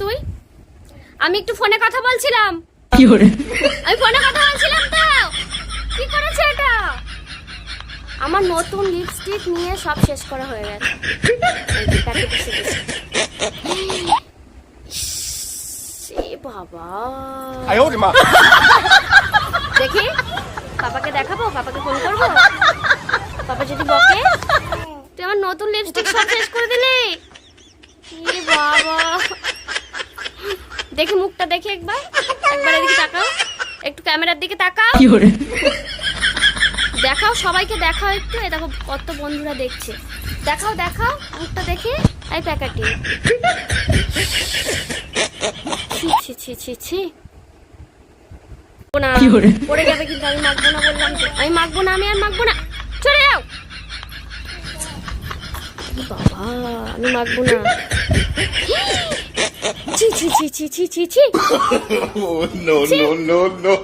তুই আমি একটু ফোনে কথা বলছিলাম। আমি ফোনে কথা বলছিলাম তো কি করেছে এটা? আমার নতুন লিপস্টিক নিয়ে সব শেষ করা হয়ে গেছে। বাবা দেখি পাপাকে দেখাবো, পাপাকে ফোন করবো। পাপা যদি বকে তুই আমার নতুন লিপস্টিক সব শেষ করে দিলি। বাবা দেখি মুখটা দেখি একবার এদিকে তাকাও, একটু ক্যামেরার দিকে তাকাও, দেখাও সবাইকে দেখাও একটু। এই দেখো কত বন্ধুরা দেখছে, দেখাও দেখাও মুখটা দেখি। এই প্যাকেটে ছি ছি ছি ছি না, পড়ে যাবে কিন্তু। আমি মাখবো না বললাম তো, আমি মাখবো না, আমি আর মাখবো না, চলে যাও। বাবা আমি মাখবো না। ছি ছি ছি ছি ছি ছি ছি। No, no, no, no.